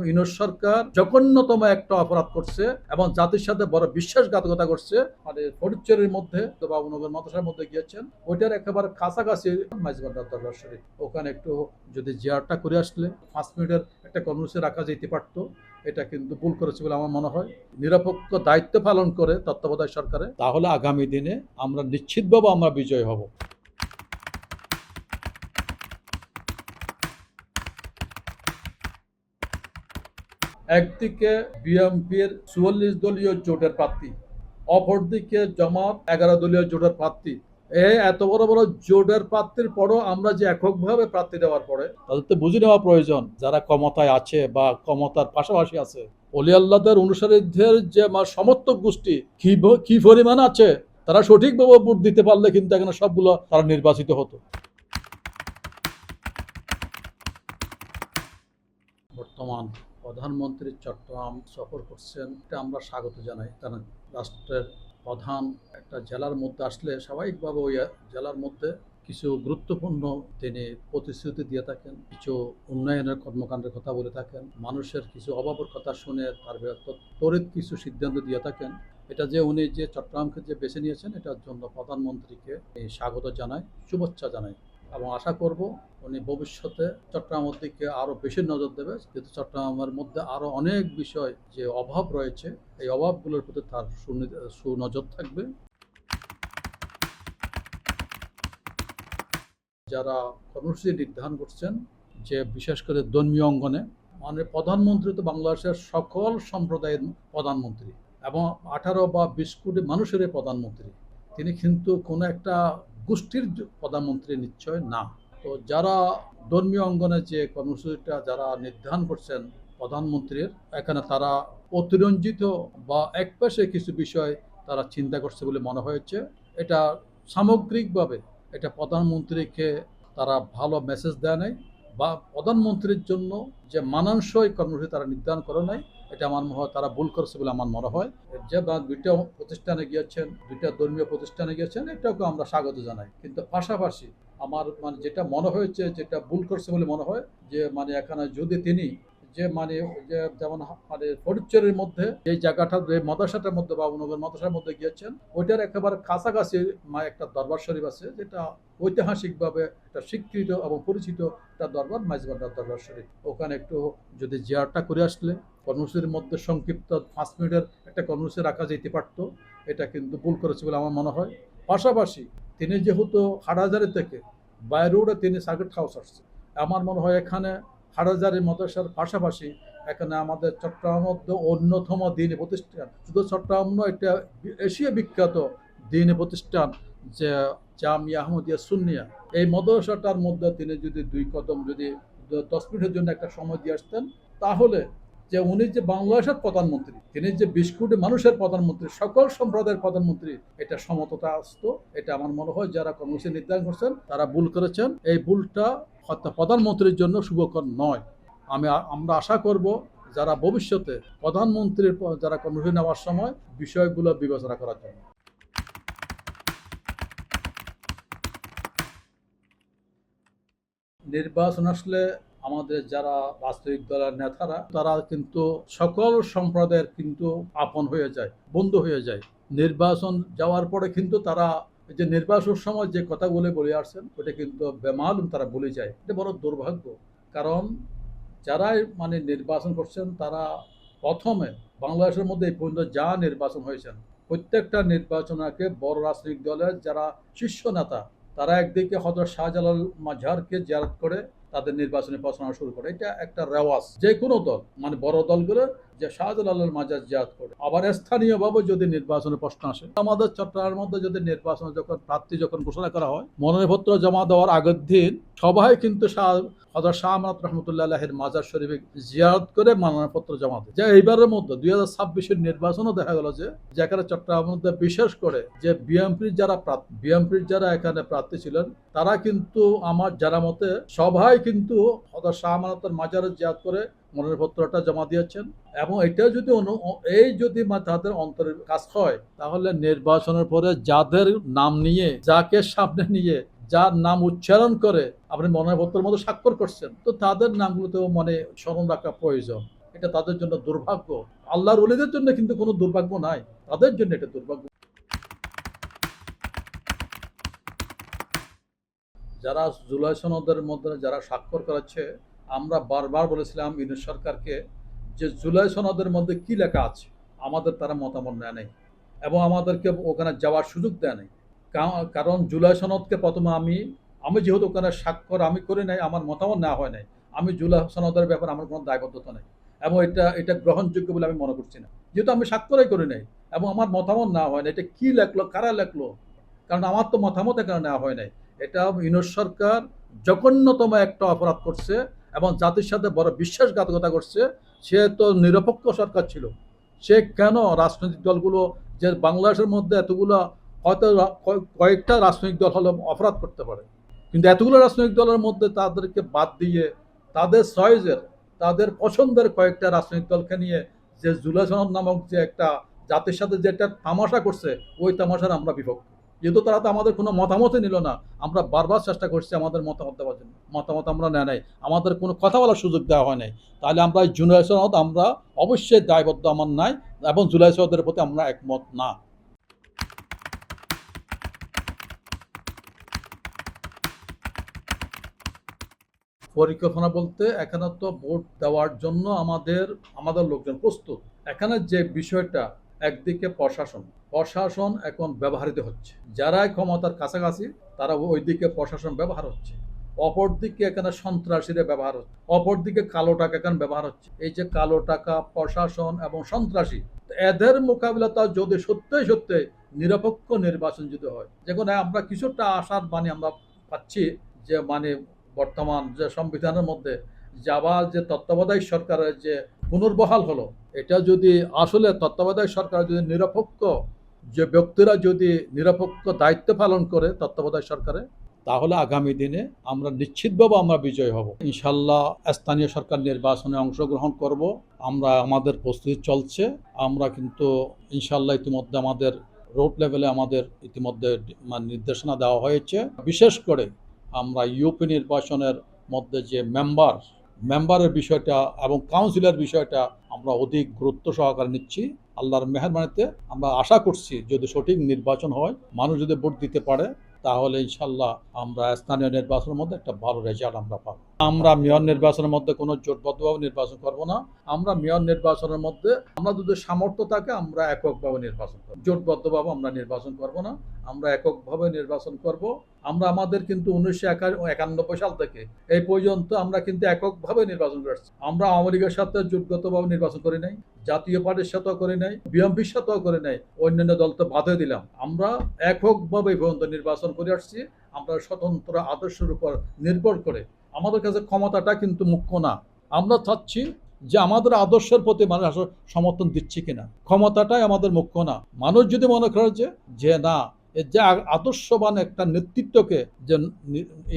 ইউনূস সরকার জঘন্যতম একটা অপরাধ করছে এবং জাতির সাথে বড় বিশ্বাসঘাতকতা করছে। মানে ফটিকছড়ির মধ্যে বাবুনগর মাদ্রাসার মধ্যে গিয়েছেন, ওইটার একেবারে কাছাকাছি মাইজবান্ডার দরবার শরীফ, ওখানে একটু যদি জিয়ারটা করে আসলে 5 মিনিটের একটা কর্মসূচি রাখা যেতে পারতো। এটা কিন্তু ভুল করেছে বলে আমার মনে হয়। নিরপেক্ষ দায়িত্ব পালন করে তত্ত্বাবধায়ক সরকারে, তাহলে আগামী দিনে আমরা নিশ্চিতভাবে আমরা বিজয় হব। একদিকে বিএনপির 44 দলীয় জোটের প্রার্থী, অপরদিকে জামাত 11 দলীয় জোটের প্রার্থী। এই এত বড় বড় জোটের প্রার্থীর পরও আমরা যে এককভাবে প্রার্থী দেওয়ার পরে তাদের তো বুঝে নেওয়া প্রয়োজন, যারা ক্ষমতায় আছে বা ক্ষমতার পাশাপাশি আছে, অলি আল্লাহদের অনুসারীদের যে সমর্থক গোষ্ঠী কি পরিমাণ আছে, তারা সঠিকভাবে ভোট দিতে পারলে কিন্তু এখানে সবগুলো তারা নির্বাচিত হতো। বর্তমান প্রধানমন্ত্রী চট্টগ্রাম সফর করছেন, এটা আমরা স্বাগত জানাই। কারণ রাষ্ট্রের প্রধান একটা জেলার মধ্যে আসলে স্বাভাবিকভাবে ওই জেলার মধ্যে কিছু গুরুত্বপূর্ণ তিনি প্রতিশ্রুতি দিয়ে থাকেন, কিছু উন্নয়নের কর্মকাণ্ডের কথা বলে থাকেন, মানুষের কিছু অভাবের কথা শুনে তার তড়িৎ কিছু সিদ্ধান্ত দিয়ে থাকেন। এটা যে উনি যে চট্টগ্রামকে যে বেছে নিয়েছেন, এটার জন্য প্রধানমন্ত্রীকে স্বাগত জানাই, শুভেচ্ছা জানাই এবং আশা করব উনি ভবিষ্যতে চট্টগ্রামের দিকে আরও বেশি নজর দেবে, যেহেতু চট্টগ্রামের মধ্যে আরও অনেক বিষয় যে অভাব রয়েছে, এই অভাবগুলোর প্রতি তার সুনজর থাকবে। যারা কর্মসূচি নির্ধারণ করছেন, যে বিশেষ করে ধর্মীয় অঙ্গনে, মানে প্রধানমন্ত্রী তো বাংলাদেশের সকল সম্প্রদায়ের প্রধানমন্ত্রী এবং 18 বা 20 কোটি মানুষের প্রধানমন্ত্রী। তিনি কিন্তু কোনো একটা গোষ্ঠীর প্রধানমন্ত্রী নিশ্চয় না। তো যারা ধর্মীয় অঙ্গনে যে কর্মসূচিটা যারা নির্ধারণ করছেন প্রধানমন্ত্রীর, এখানে তারা অতিরঞ্জিত বা একপাশে কিছু বিষয় তারা চিন্তা করছে বলে মনে হয়েছে। এটা সামগ্রিকভাবে এটা প্রধানমন্ত্রীকে তারা ভালো মেসেজ দেয় নাই, বা প্রধানমন্ত্রীর জন্য যে মানানসই কর্মসূচি তারা নির্ধারণ করে নাই, এটা আমার মনে হয় তারা ভুল করেছে বলে আমার মনে হয়। যে দুইটা প্রতিষ্ঠানে গিয়েছেন, দুইটা ধর্মীয় প্রতিষ্ঠানে গিয়েছেন, এটাকে আমরা স্বাগত জানাই, কিন্তু পাশাপাশি আমার যেটা মনে হয়েছে, যেটা ভুল করছে বলে মনে হয়, যে এখানে যদি তিনি যে যে যেমন ফটিকছড়ির মধ্যে যে জায়গাটা, যে মাদ্রাসাটার মধ্যে বাবুনগর মাদ্রাসার মধ্যে গিয়েছেন, ওইটার একেবারে কাছাকাছি একটা দরবার শরীফ আছে, যেটা ঐতিহাসিকভাবে একটা স্বীকৃত এবং পরিচিত একটা দরবার, মাইজবান্ডার দরবার শরীফ। ওখানে একটু যদি জিয়ারটা করে আসলে কর্মসূচির মধ্যে সংক্ষিপ্ত 5 মিনিটের একটা কর্মসূচি রাখা যেতে পারত। এটা কিন্তু ভুল করেছে বলে আমার মনে হয়। পাশাপাশি তিনি যেহেতু হাটহাজারী থেকে বাই রোডে তিনি সার্কিট হাউস আসছে, আমার মনে হয় এখানে হাটহাজারী মাদ্রাসার পাশাপাশি এখানে আমাদের চট্টগ্রামের মধ্যে অন্যতম দিনী প্রতিষ্ঠান, শুধু চট্টগ্রাম নয়, এটা এশিয়া বিখ্যাত দিনী প্রতিষ্ঠান যে জামিয়া আহমদিয়া সুন্নিয়া, এই মাদ্রাসাটার মধ্যে তিনি যদি 2 কদম যদি 10 মিনিটের জন্য একটা সময় দিয়ে আসতেন, তাহলে যে উনি যে বাংলাদেশের প্রধানমন্ত্রী, তিনি যে 20 কোটি মানুষের প্রধানমন্ত্রী, সকল সম্প্রদায়ের প্রধানমন্ত্রী, এটা সমতা আসতো। এটা আমার মনে হয় যারা কর্মসূচি নির্ধারণ করছেন তারা ভুল করেছেন। এই ভুলটা প্রধানমন্ত্রীর জন্য শুভকর নয়। আমরা আশা করব যারা ভবিষ্যতে প্রধানমন্ত্রীর যারা কর্মসূচি নেওয়ার সময় বিষয়গুলো বিবেচনা করার জন্য। নির্বাচন আসলে আমাদের যারা রাজনৈতিক দলের নেতারা, তারা কিন্তু সকল সম্প্রদায়ের কিন্তু আপন হয়ে যায়, বন্ধু হয়ে যায়। নির্বাচন যাওয়ার পরে কিন্তু তারা যে নির্বাচনের সময় যে কথাগুলো বলে আসছেন, ওটা কিন্তু বেমালুম তারা ভুলে যায়। এটা বড় দুর্ভাগ্য। কারণ যারাই নির্বাচন করছেন, তারা প্রথমে বাংলাদেশের মধ্যে এই পর্যন্ত যা নির্বাচন হয়েছেন, প্রত্যেকটা নির্বাচনকে বড় রাজনৈতিক দলের যারা শীর্ষ নেতা, তারা একদিকে হযরত শাহজালাল মাজারকে জিয়ারত করে তাদের নির্বাচনী প্রচারণা শুরু করে। এটা একটা রেওয়াজ, যে কোনো দল বড় দলগুলো যে শাহজালাল মাজার জিয়ারত করে। আবার স্থানীয়ভাবে যদি নির্বাচনের প্রশ্ন আসে, আমাদের চট্টগ্রামের মধ্যে যদি নির্বাচনে প্রার্থী ঘোষণা করা হয়, মনোনয়নপত্র জমা দেওয়ার আগের দিন সবাই কিন্তু হযরত শাহ আমানত রহমতুল্লাহের মাজার শরীফে জিয়ারত করে মনোনয়নপত্র জমা দেয়। যে এইবারের মধ্যে 2026-এর নির্বাচনও দেখা গেল যে যেখানে চট্টগ্রামের মধ্যে বিশেষ করে যে বিএনপির যারা এখানে প্রার্থী ছিলেন, তারা কিন্তু আমার জানা মতে সবাই কিন্তু হযরত শাহ আমানতের মাজারে জিয়ারত করে মনোনয়নপত্রটা জমা দিয়েছেন। এবং এটা যদি তাদের অন্তরের কাজ হয়, তাহলে নির্বাচনের পরে যাদের নাম নিয়ে, যাকে সামনে নিয়ে, যার নাম উচ্চারণ করে আপনি মনোনয়নপত্রের মধ্যে স্বাক্ষর করছেন, তো তাদের নামগুলো তো স্মরণ রাখা প্রয়োজন। এটা তাদের জন্য দুর্ভাগ্য। আল্লাহর ওলিদের জন্য কিন্তু কোনো দুর্ভাগ্য নাই, তাদের জন্য এটা দুর্ভাগ্য। যারা জুলাই সনদের মধ্যে যারা স্বাক্ষর করেছে, আমরা বারবার বলেছিলাম ইউনূস সরকারকে যে জুলাই সনদের মধ্যে কি লেখা আছে আমাদের তারা মতামত নেয় নাই এবং আমাদেরকে ওখানে যাওয়ার সুযোগ দেয় নাই। কারণ জুলাই সনদকে প্রথমে আমি যেহেতু ওখানে স্বাক্ষর আমি করি নাই, আমার মতামত নেওয়া হয় নাই, আমি জুলাই সনদের ব্যাপারে আমার কোনো দায়বদ্ধতা নেই এবং এটা এটা গ্রহণযোগ্য বলে আমি মনে করছি না, যেহেতু আমি স্বাক্ষরই করি নাই এবং আমার মতামত নেওয়া হয় না। এটা কি লেখলো, কারা লেখলো, কারণ আমার তো মতামত এখানে নেওয়া হয় নাই। এটা ইউনূস সরকার জঘন্যতম একটা অপরাধ করছে এবং জাতির সাথে বড় বিশ্বাসঘাতকতা করছে। সে তো নিরপেক্ষ সরকার ছিল, সে কেন রাজনৈতিক দলগুলো যে বাংলাদেশের মধ্যে এতগুলো হয়তো কয়েকটা রাজনৈতিক দল হলে অপরাধ করতে পারে, কিন্তু এতগুলো রাজনৈতিক দলের মধ্যে তাদেরকে বাদ দিয়ে তাদের চয়েসের তাদের পছন্দের কয়েকটা রাজনৈতিক দলকে নিয়ে যে জুলাই সনদ নামক যে একটা জাতির সাথে যে একটা তামাশা করছে, ওই তামাশার আমরা বিপক্ষ। যেহেতু তারা তো আমাদের কোনো মতামতই নিল না, আমরা বারবার চেষ্টা করছি আমাদের মতামত দেওয়ার জন্য, মতামত আমরা নেয় নাই, আমাদের কোনো কথা বলার সুযোগ দেওয়া হয় নাই। তাহলে আমরা জুলাই সনদ আমরা অবশ্যই দায়বদ্ধ আমার নাই এবং জুলাই সনদের প্রতি আমরা একমত না। পরিকল্পনা বলতে এখানে তো ভোট দেওয়ার জন্য আমাদের লোকজন প্রস্তুত। এখানে যে বিষয়টা, একদিকে প্রশাসন এখন ব্যবহৃত হচ্ছে, যারা ক্ষমতার কাছাকাছি তারা ওইদিকে প্রশাসন ব্যবহার হচ্ছে, অপরদিকে এখানে সন্ত্রাসীরা ব্যবহার হচ্ছে, অপরদিকে কালো টাকা এখানে ব্যবহার হচ্ছে। এই যে কালো টাকা, প্রশাসন এবং সন্ত্রাসী, এদের মোকাবিলাটা যদি সত্যি সত্যি নিরপেক্ষ নির্বাচন যদি হয়, যেখানে আমরা কিছুটা আশার বাণী আমরা পাচ্ছি যে বর্তমান যে সংবিধানের মধ্যে যাওয়া যে তত্ত্বাবধায়ক সরকারের যে পুনর্বহাল হলো, এটা যদি আসলে তত্ত্বাবধায়ক সরকার যদি নিরপেক্ষ যে ব্যক্তিরা যদি নিরপেক্ষ দায়িত্ব পালন করে তত্ত্বাবধায়ক সরকারে, তাহলে আগামী দিনে আমরা নিশ্চিতভাবে আমরা বিজয় হব ইনশাল্লাহ। স্থানীয় সরকার নির্বাচনে অংশগ্রহণ করব, আমাদের প্রস্তুতি চলছে। আমরা কিন্তু ইনশাল্লাহ ইতিমধ্যে আমাদের রোড লেভেলে আমাদের ইতিমধ্যে নির্দেশনা দেওয়া হয়েছে। বিশেষ করে আমরা ইউপি নির্বাচনের মধ্যে যে মেম্বারের বিষয়টা এবং কাউন্সিলের বিষয়টা আমরা অধিক গুরুত্ব সহকারে নিচ্ছি। আল্লাহর মেহেরবানিতে আমরা আশা করছি যদি সঠিক নির্বাচন হয়, মানুষ যদি ভোট দিতে পারে, তাহলে ইনশাল্লাহ আমরা স্থানীয় নির্বাচনের মধ্যে একটা ভালো রেজাল্ট আমরা পাবো। আমরা মেয়র নির্বাচনের মধ্যে কোনো জোটবদ্ধভাবে নির্বাচন করব না। আমরা মেয়র নির্বাচনের মধ্যে আমরা যদি সামর্থ্য থাকে আমরা এককভাবে নির্বাচন করব, জোটবদ্ধভাবে আমরা নির্বাচন করব না, আমরা এককভাবে নির্বাচন করব। আমরা আমাদের কিন্তু 1991 সাল থেকে এই পর্যন্ত আমরা কিন্তু এককভাবে নির্বাচন করছি। আমরা আওয়ামী লীগের সাথে জোটগতভাবে নির্বাচন করি নাই, জাতীয় পার্টির সাথেও করি নাই, বিএনপির সাথেও করি নাই, অন্যান্য দল তো বাদে দিলাম। আমরা এককভাবে পর্যন্ত নির্বাচন করে আসছি। আমরা স্বতন্ত্র আদর্শের উপর নির্ভর করে, আমাদের কাছে ক্ষমতাটা কিন্তু মুখ্য না। আমরা চাচ্ছি যে আমাদের আদর্শের প্রতি মানুষ আসলে সমর্থন দিচ্ছে কিনা, ক্ষমতাটাই আমাদের মুখ্য না। মানুষ যদি মনে করে যে না, যে আদর্শবান একটা নেতৃত্বকে যে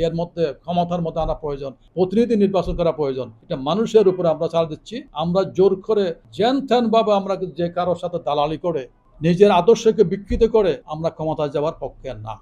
এর মধ্যে ক্ষমতার মধ্যে আনা প্রয়োজন, প্রতিনিধি নির্বাচন করা প্রয়োজন, এটা মানুষের উপরে আমরা ছাড় দিচ্ছি। আমরা জোর করে জ্যান ত্যান ভাবে আমরা যে কারোর সাথে দালালি করে নিজের আদর্শকে বিকৃত করে আমরা ক্ষমতায় যাওয়ার পক্ষে না।